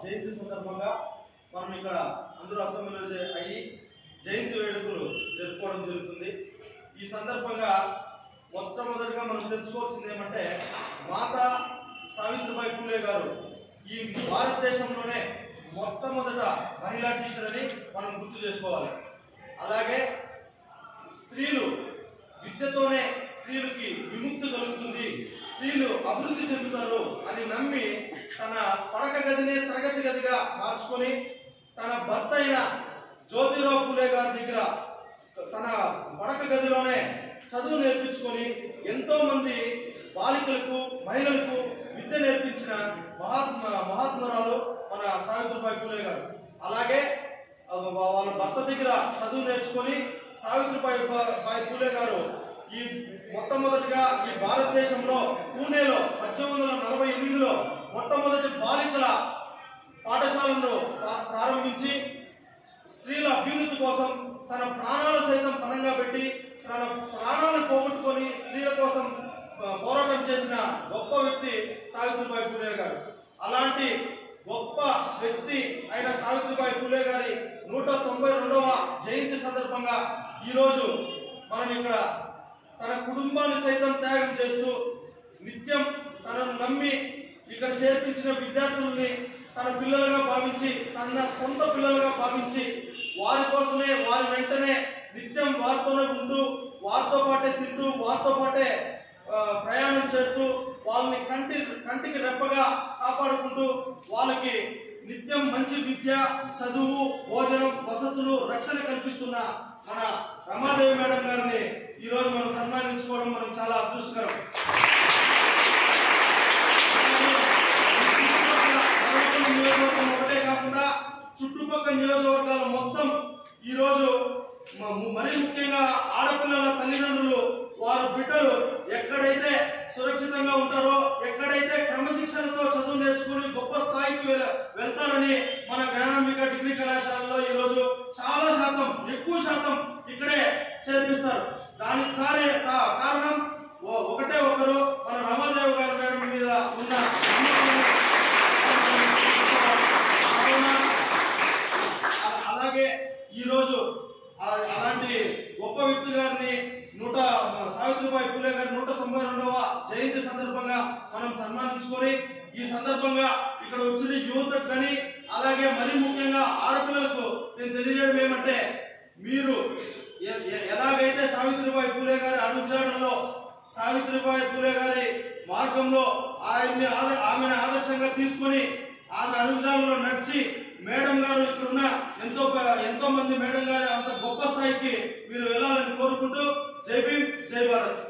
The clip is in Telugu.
జయంతి సందర్భంగా మనం ఇక్కడ అందరూ అసెంబ్లీలో అయ్యి జయంతి వేడుకలు జరుపుకోవడం జరుగుతుంది. ఈ సందర్భంగా మొట్టమొదటిగా మనం తెలుసుకోవాల్సింది ఏమంటే మాతా సావిత్రిబాయి పూలే గారు ఈ భారతదేశంలోనే మొట్టమొదట మహిళా టీచర్ అని మనం గుర్తు చేసుకోవాలి. అలాగే స్త్రీలు విద్యతోనే స్త్రీలకి విముక్తి కలుగుతుంది, స్త్రీలు అభివృద్ధి చెందుతారు అని నమ్మి తన పడక గదినే తరగతి గదిగా మార్చుకొని తన భర్త అయిన జ్యోతిరావు పూలే గారి దగ్గర తన పడక గదిలోనే చదువు నేర్పించుకొని ఎంతో మంది బాలికలకు మహిళలకు విద్య నేర్పించిన మహాత్మురాలు మన సావిత్రిబాయి పూలే గారు. అలాగే వాళ్ళ భర్త దగ్గర చదువు నేర్చుకొని సావిత్రిబాయి పూలే గారు ఈ మొట్టమొదటిగా ఈ భారతదేశంలో పూణేలో 1848లో మొట్టమొదటి బాలికల పాఠశాలను ప్రారంభించి స్త్రీల అభ్యున్నతి కోసం తన ప్రాణాలు సైతం పణంగా పెట్టి తన ప్రాణాలను పోగొట్టుకొని స్త్రీల కోసం పోరాటం చేసిన గొప్ప వ్యక్తి సావిత్రిబాయి పూలే గారు. అలాంటి గొప్ప వ్యక్తి అయిన సావిత్రిబాయి పూలే గారి 192వ జయంతి సందర్భంగా ఈరోజు మనం ఇక్కడ తన కుటుంబాన్ని సైతం త్యాగం చేస్తూ నిత్యం తనను నమ్మి ఇక్కడ చేర్పించిన విద్యార్థుల్ని తన పిల్లలుగా భావించి తన సొంత పిల్లలుగా భావించి వారి కోసమే వారి వెంటనే నిత్యం వారితోనే ఉంటూ వారితో పాటే తింటూ వారితో పాటే ప్రయాణం చేస్తూ వాళ్ళని కంటికి రెప్పగా కాపాడుకుంటూ వాళ్ళకి నిత్యం మంచి విద్య చదువు భోజనం వసతులు రక్షణ కల్పిస్తున్న మన రమాదేవి మేడం గారిని ఈరోజు మనం సన్మానించుకోవడం మనం చాలా అదృష్టకరం. నియోజకవర్గం ఒకటే కాకుండా చుట్టుపక్కల నియోజకవర్గాలు మొత్తం ఈరోజు మరీ ముఖ్యంగా ఆడపిల్లల తల్లిదండ్రులు వారి బిడ్డలు ఎక్కడైతే సురక్షితంగా ఉంటారో ఎక్కడైతే క్రమశిక్షణతో చదువు నేర్చుకుని గొప్ప స్థాయికి వెళ్తారని మన జ్ఞానాంబిక డిగ్రీ కళాశాలలో ఈరోజు చాలా శాతం ఎక్కువ శాతం ఇక్కడే చేర్పిస్తారు. దానికి కారణం ఒకటే ఒకరు మన రమాదేవి గారి మేడం మీద ఉన్న అలాగే ఈరోజు అలాంటి గొప్ప వ్యక్తి గారిని సావిత్రిబాయి పూలే గారి 192వ జయంతి సందర్భంగా మనం సన్మానించుకొని ఈ సందర్భంగా ఇక్కడ వచ్చిన యువతకు కానీ అలాగే మరీ ముఖ్యంగా ఆడపిల్లలకు నేను తెలియజేయడం ఏమంటే మీరు ఎలాగైతే సావిత్రిబాయి పూలే గారి అడుగుజాడల్లో సావిత్రిబాయి పూలే గారి మార్గంలో ఆమెను ఆదర్శంగా తీసుకొని ఆమె అడుగుజాడల్లో నడిచి మేడం గారు ఇక్కడున్న ఎంతో మంది మేడం గారు అంత గొప్ప స్థాయికి మీరు వెళ్ళాలని కోరుకుంటూ జై భీమ్ జై భారత్.